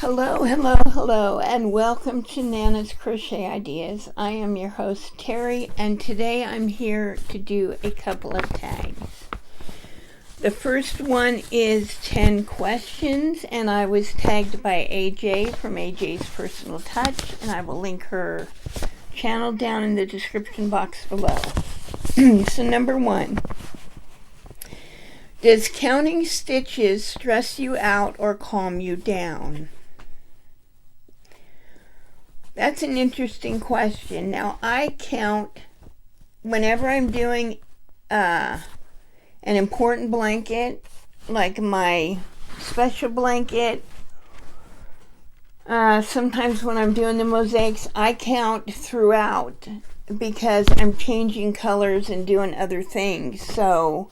Hello, and welcome to Nana's Crochet Ideas. I am your host, Terry, and today I'm here to do a couple of tags. The first one is 10 questions, and I was tagged by AJ from AJ's Personal Touch, and I will link her channel down in the description box below. So number 1. Does counting stitches stress you out or calm you down? That's an interesting question. Now, I count whenever I'm doing an important blanket, like my special blanket. Sometimes when I'm doing the mosaics, I count throughout because I'm changing colors and doing other things. So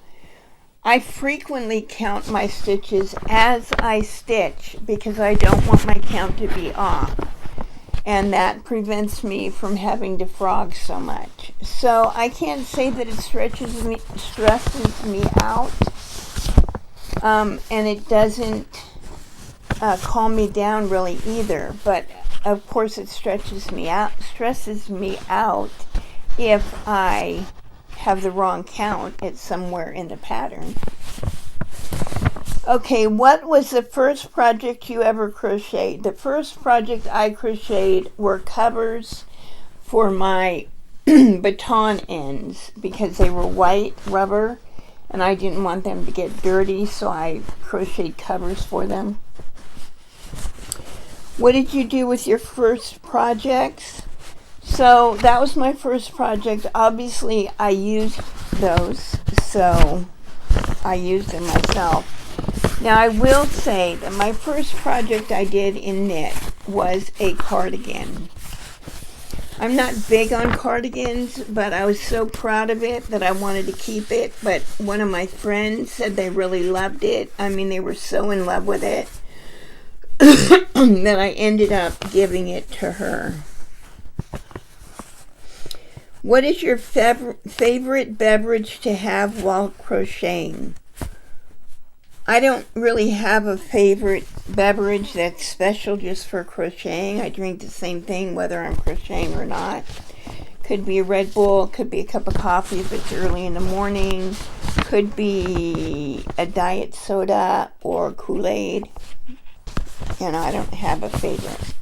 I frequently count my stitches as I stitch because I don't want my count to be off. And that prevents me from having to frog so much. So I can't say that it stresses me out, and it doesn't calm me down really either. But of course, it stresses me out if I have the wrong count. It's somewhere in the pattern. Okay, what was the first project you ever crocheted? The first project I crocheted were covers for my baton ends because they were white rubber and I didn't want them to get dirty, so I crocheted covers for them. What did you do with your first projects? So that was my first project. Obviously, I used those, so I used them myself. Now, I will say that my first project I did in knit was a cardigan. I'm not big on cardigans, but I was so proud of it that I wanted to keep it. But one of my friends said they really loved it. I mean, they were so in love with it that I ended up giving it to her. What is your favorite beverage to have while crocheting? I don't really have a favorite beverage that's special just for crocheting. I drink the same thing whether I'm crocheting or not. Could be a Red Bull, could be a cup of coffee if it's early in the morning, could be a diet soda or Kool-Aid. And I don't have a favorite.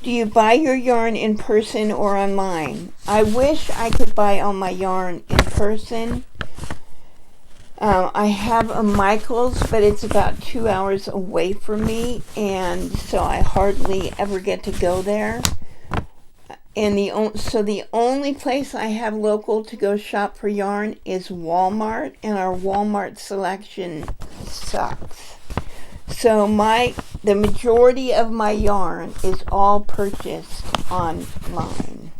Do you buy your yarn in person or online? I wish I could buy all my yarn in person. I have a Michael's, but it's about 2 hours away from me, and so I hardly ever get to go there. And the only place I have local to go shop for yarn is Walmart, and our Walmart selection sucks. So the majority of my yarn is all purchased online.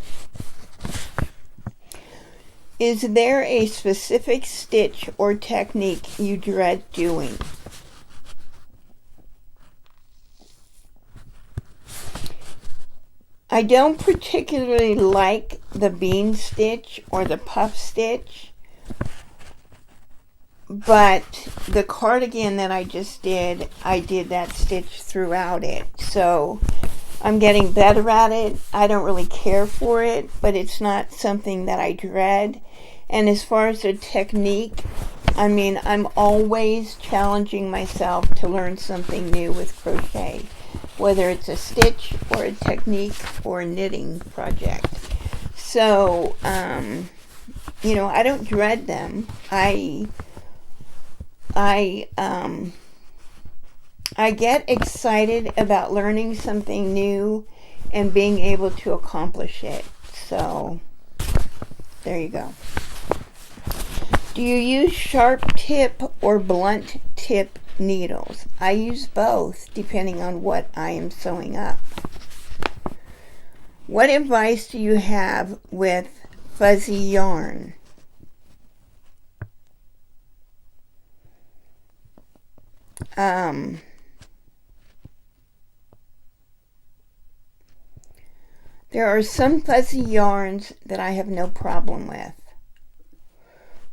Is there a specific stitch or technique you dread doing? I don't particularly like the bean stitch or the puff stitch, but the cardigan that I just did, I did that stitch throughout it. So I'm getting better at it. I don't really care for it, but it's not something that I dread. And as far as the technique, I mean, I'm always challenging myself to learn something new with crochet, whether it's a stitch or a technique or a knitting project. So, I don't dread them. I get excited about learning something new and being able to accomplish it. So, there you go. Do you use sharp tip or blunt tip needles? I use both depending on what I am sewing up. What advice do you have with fuzzy yarn? There are some fuzzy yarns that I have no problem with.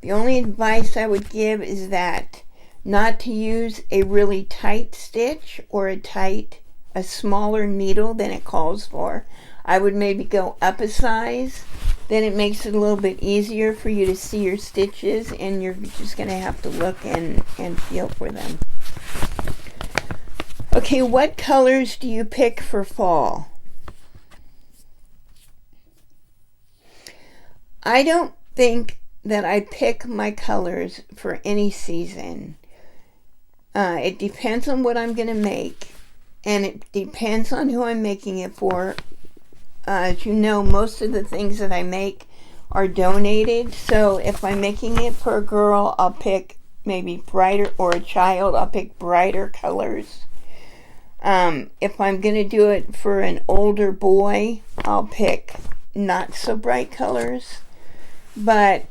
The only advice I would give is that not to use a really tight stitch or a tight a smaller needle than it calls for, I would maybe go up a size. Then it makes it a little bit easier for you to see your stitches, and you're just going to have to look and feel for them. Okay, what colors do you pick for fall? I don't think that I pick my colors for any season. It depends on what I'm going to make, and it depends on who I'm making it for. As you know, most of the things that I make are donated, so if I'm making it for a girl, I'll pick maybe brighter, or a child, I'll pick brighter colors. If I'm going to do it for an older boy, I'll pick not so bright colors. But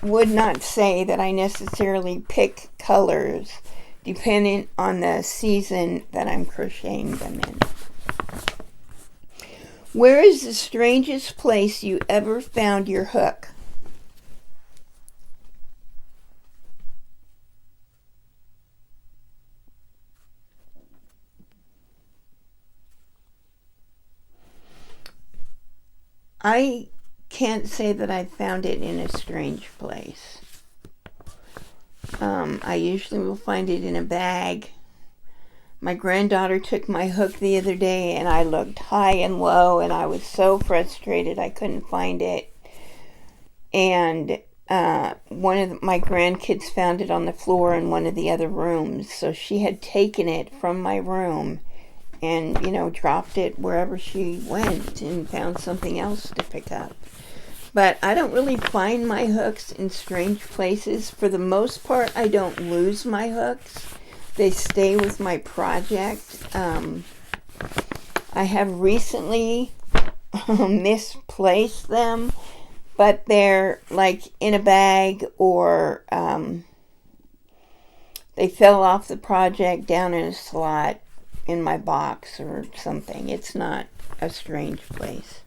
would not say that I necessarily pick colors depending on the season that I'm crocheting them in. Where is the strangest place you ever found your hook? I can't say that I found it in a strange place. I usually will find it in a bag. My granddaughter took my hook the other day, and I looked high and low, and I was so frustrated I couldn't find it. And one of my grandkids found it on the floor in one of the other rooms, so she had taken it from my room and, dropped it wherever she went and found something else to pick up. But I don't really find my hooks in strange places. For the most part, I don't lose my hooks. They stay with my project. I have recently misplaced them, but they're like in a bag, or they fell off the project down in a slot in my box or something. It's not a strange place.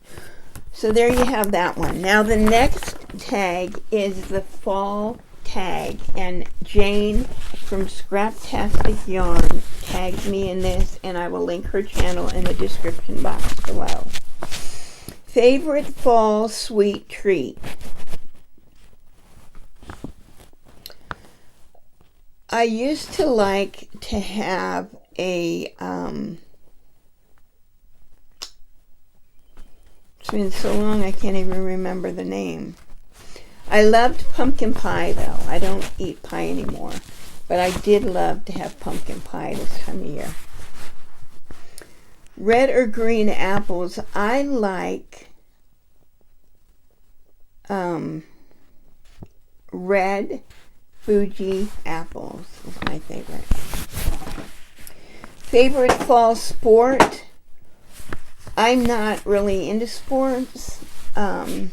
So there you have that one. Now the next tag is the fall tag, and Jane from Scraptastic Yarns tagged me in this, and I will link her channel in the description box below. Favorite fall sweet treat? I used to like to have a it's been so long I can't even remember the name. I loved pumpkin pie, though. I don't eat pie anymore, but I did love to have pumpkin pie this time of year. Red or green apples? I like red Fuji apples is my favorite. Favorite fall sport? I'm not really into sports. Being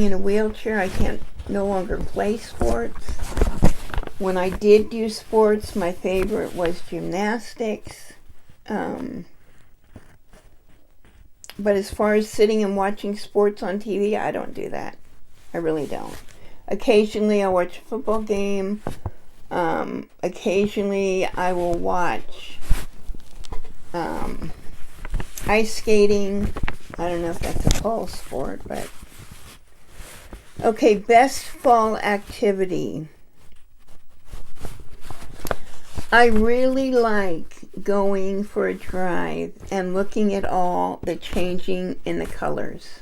in a wheelchair, I can't no longer play sports. When I did do sports, my favorite was gymnastics. But as far as sitting and watching sports on TV, I don't do that. I really don't. Occasionally I watch a football game. Occasionally I will watch ice skating. I don't know if that's a fall sport, but okay, best fall activity. I really like going for a drive and looking at all the changing in the colors.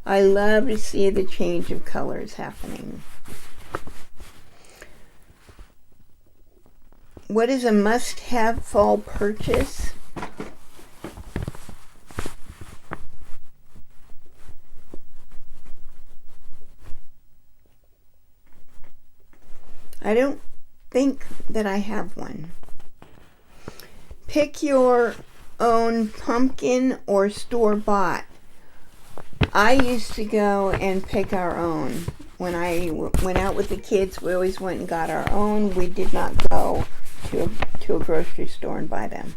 I love to see the change of colors happening. What is a must-have fall purchase? I don't think that I have one. Pick your own pumpkin or store-bought. I used to go and pick our own. When I went out with the kids, we always went and got our own. We did not go to a grocery store and buy them.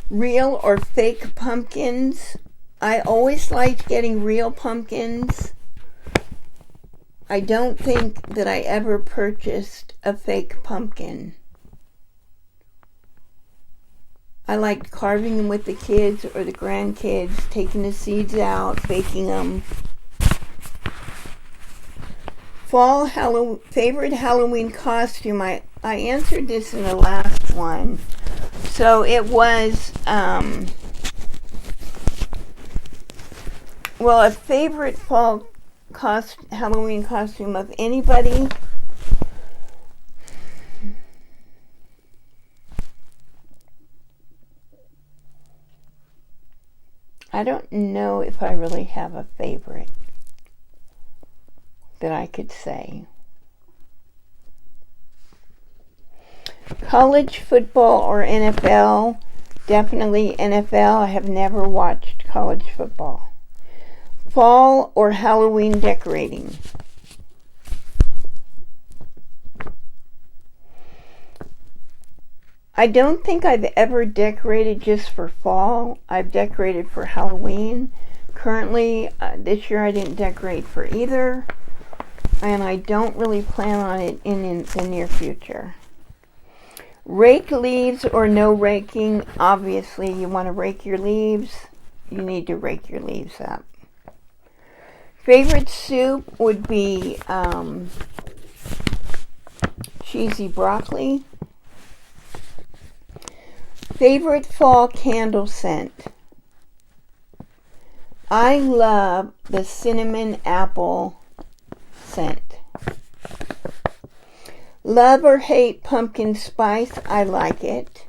Real or fake pumpkins? I always liked getting real pumpkins. I don't think that I ever purchased a fake pumpkin. I like carving them with the kids or the grandkids, taking the seeds out, baking them. Fall favorite Halloween costume. I answered this in the last one. So it was, well, a favorite fall Halloween costume of anybody. I don't know if I really have a favorite that I could say. College football or NFL? Definitely NFL. I have never watched college football. Fall or Halloween decorating? I don't think I've ever decorated just for fall. I've decorated for Halloween. Currently, this year I didn't decorate for either. And I don't really plan on it in the near future. Rake leaves or no raking? Obviously, you want to rake your leaves. You need to rake your leaves up. Favorite soup would be cheesy broccoli. Favorite fall candle scent? I love the cinnamon apple scent. Love or hate pumpkin spice? I like it.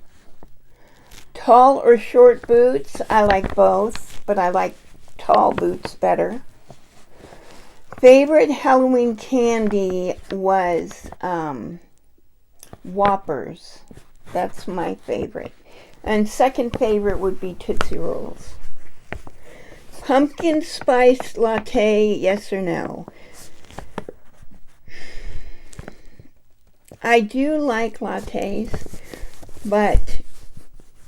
Tall or short boots? I like both, but I like tall boots better. Favorite Halloween candy was Whoppers. That's my favorite. And second favorite would be Tootsie Rolls. Pumpkin spice latte, yes or no? I do like lattes, but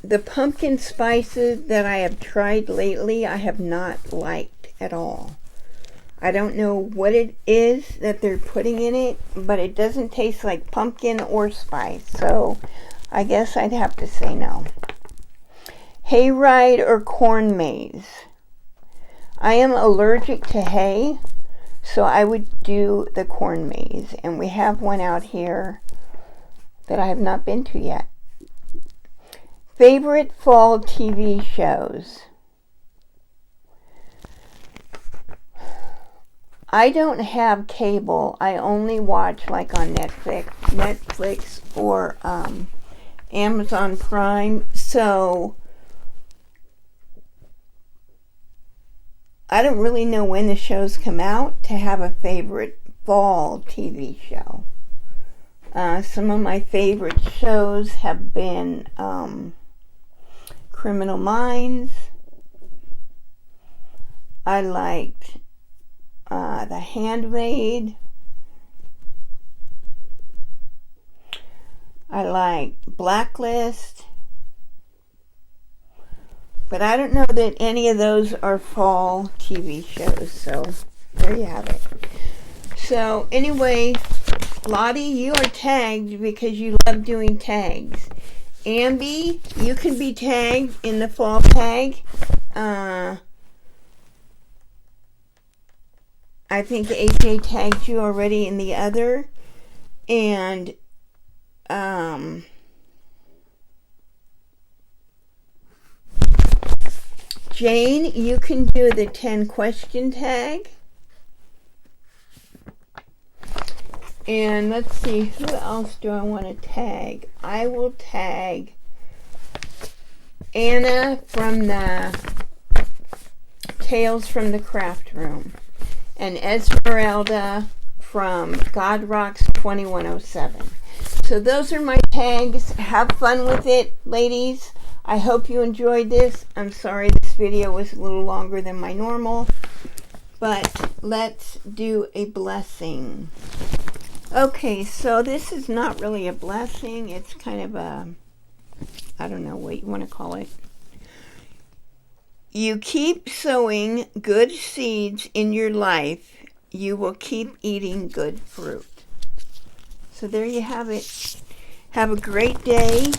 the pumpkin spices that I have tried lately, I have not liked at all. I don't know what it is that they're putting in it, but it doesn't taste like pumpkin or spice, so I guess I'd have to say no. Hayride or corn maze? I am allergic to hay, so I would do the corn maze, and we have one out here that I have not been to yet. Favorite fall TV shows? I don't have cable. I only watch like on Netflix or Amazon Prime, so I don't really know when the shows come out to have a favorite fall TV show. Some of my favorite shows have been Criminal Minds. I liked The Handmaid. I liked Blacklist. But I don't know that any of those are fall TV shows, so there you have it. So anyway, Lottie, you are tagged because you love doing tags. Ambi, you can be tagged in the fall tag. I think AJ tagged you already in the other. And Jane, you can do the 10 question tag. And let's see, who else do I want to tag? I will tag Anna from the Tales from the Craft Room and Esmeralda from God Rocks 2107. So those are my tags. Have fun with it, ladies. I hope you enjoyed this. I'm sorry this video was a little longer than my normal, but let's do a blessing. Okay, so this is not really a blessing. It's kind of a, I don't know what you want to call it. You keep sowing good seeds in your life, you will keep eating good fruit. So there you have it. Have a great day.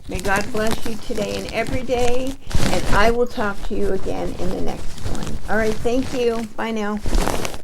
May God bless you today and every day, and I will talk to you again in the next one. All right, thank you. Bye now.